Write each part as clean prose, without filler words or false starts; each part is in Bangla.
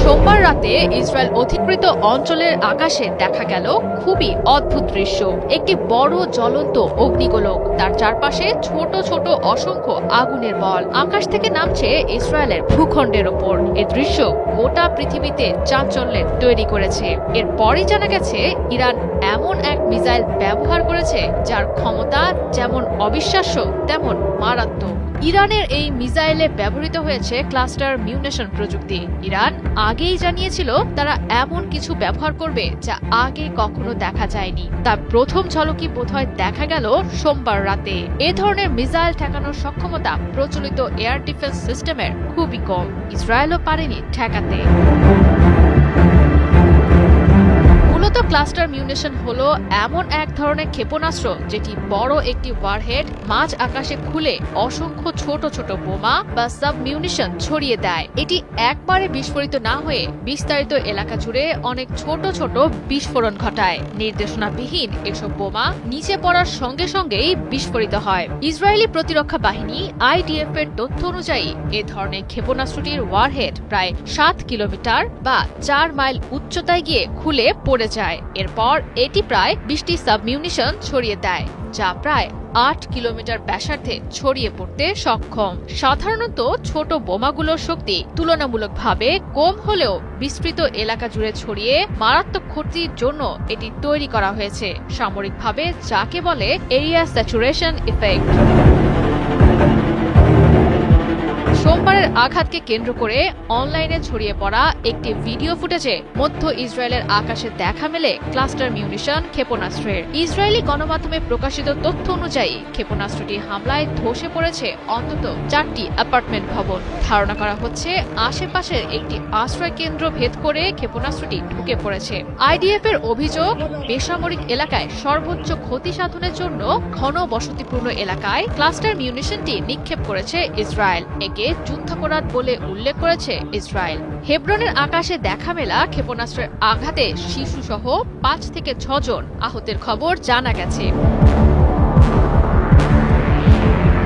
সোমবার রাতে ইসরায়েল অধিকৃত অঞ্চলের আকাশে দেখা গেল খুবই অদ্ভুত দৃশ্য। একটি বড় জ্বলন্ত অগ্নিগোলক, তার চারপাশে ছোট ছোট অসংখ্য আগুনের বল আকাশ থেকে নামছে ইসরায়েলের ভূখণ্ডের ওপর। এই দৃশ্য গোটা পৃথিবীতে চাঞ্চল্যের তৈরি করেছে। এরপরই জানা গেছে ইরান এমন এক মিসাইল ব্যবহার করেছে যার ক্ষমতা যেমন অবিশ্বাস্য তেমন মারাত্মক। ইরানের এই মিসাইলে ব্যবহৃত হয়েছে ক্লাস্টার মিউনেশন প্রযুক্তি। ইরান আগেই জানিয়েছিল তারা এমন কিছু ব্যবহার করবে যা আগে কখনো দেখা যায়নি। তার প্রথম ঝলকই বোধহয় দেখা গেল সোমবার রাতে। এ ধরনের মিসাইল ঠেকানোর সক্ষমতা প্রচলিত এয়ার ডিফেন্স সিস্টেমের খুবই কম। ইসরায়েলও পারেনি ঠেকাতে। ক্লাস্টার মিউনেশন হলো এমন এক ধরনের ক্ষেপণাস্ত্র যেটি বড় একটি ওয়ারহেড মাঝ আকাশে খুলে অসংখ্য ছোট ছোট বোমা বা সাব মিউনিশন ছড়িয়ে দেয়। এটি একবারে বিস্ফোরিত না হয়ে বিস্তারিত এলাকা জুড়ে অনেক ছোট ছোট বিস্ফোরণ ঘটায়। নির্দেশনাবিহীন এসব বোমা নিচে পড়ার সঙ্গে সঙ্গেই বিস্ফোরিত হয়। ইসরায়েলি প্রতিরক্ষা বাহিনী IDF এর তথ্য অনুযায়ী এ ধরনের ক্ষেপণাস্ত্রটির ওয়ারহেড প্রায় 7 কিলোমিটার বা 4 মাইল উচ্চতায় গিয়ে খুলে পড়ে যায়। এরপর এটি প্রায় 20টি সাবমিউনিশন ছড়িয়ে দেয়, যা প্রায় 8 কিলোমিটার ব্যাসার্ধে ছড়িয়ে পড়তে সক্ষম। সাধারণত ছোট বোমাগুলোর শক্তি তুলনামূলকভাবে কম হলেও বিস্তৃত এলাকা জুড়ে ছড়িয়ে মারাত্মক ক্ষতির জন্য এটি তৈরি করা হয়েছে, সামরিকভাবে যাকে বলে এরিয়া স্যাচুরেশন ইফেক্ট। সোমবারের আঘাতকে কেন্দ্র করে অনলাইনে ছড়িয়ে পড়া একটি ভিডিও ফুটেজে মধ্য ইসরায়েলের আকাশে দেখা মেলে ক্লাস্টার মিউনিশন ক্ষেপণাস্ত্রের। ইসরায়েলি গণমাধ্যমে প্রকাশিত তথ্য অনুযায়ী ক্ষেপণাস্ত্রটি হামলায় ধসে পড়েছে অন্তত 4টি অ্যাপার্টমেন্ট ভবন। ধারণা করা হচ্ছে আশেপাশের একটি আশ্রয় কেন্দ্র ভেদ করে ক্ষেপণাস্ত্রটি ঢুকে পড়েছে। IDF এর অভিযোগ, বেসামরিক এলাকায় সর্বোচ্চ ক্ষতি সাধনের জন্য ঘন বসতিপূর্ণ এলাকায় ক্লাস্টার মিউনিশনটি নিক্ষেপ করেছে ইসরায়েল। একে যুদ্ধাপরাধ বলে উল্লেখ করেছে ইসরায়েল। হেব্রনের আকাশে দেখা মেলা ক্ষেপণাস্ত্রের আঘাতে শিশুসহ 5 থেকে 6 জন আহতের খবর জানা গেছে।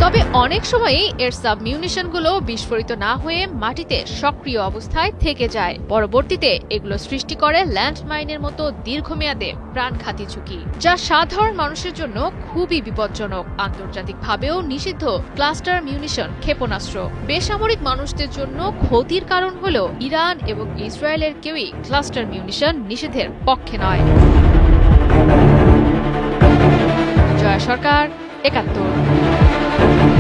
তবে অনেক সময়ই এর সাবমিউনিশনগুলো বিস্ফোরিত না হয়ে মাটিতে সক্রিয় অবস্থায় থেকে যায়। পরবর্তীতে এগুলো সৃষ্টি করে ল্যান্ডমাইনের মতো দীর্ঘমেয়াদে প্রাণঘাতী ঝুঁকি, যা সাধারণ মানুষের জন্য খুবই বিপজ্জনক। আন্তর্জাতিকভাবেও নিষিদ্ধ ক্লাস্টার মিউনিশন ক্ষেপণাস্ত্র বেসামরিক মানুষদের জন্য ক্ষতির কারণ হলেও ইরান এবং ইসরায়েলের কেউই ক্লাস্টার মিউনিশন নিষেধের পক্ষে নয়। জয়া সরকার, ৭১।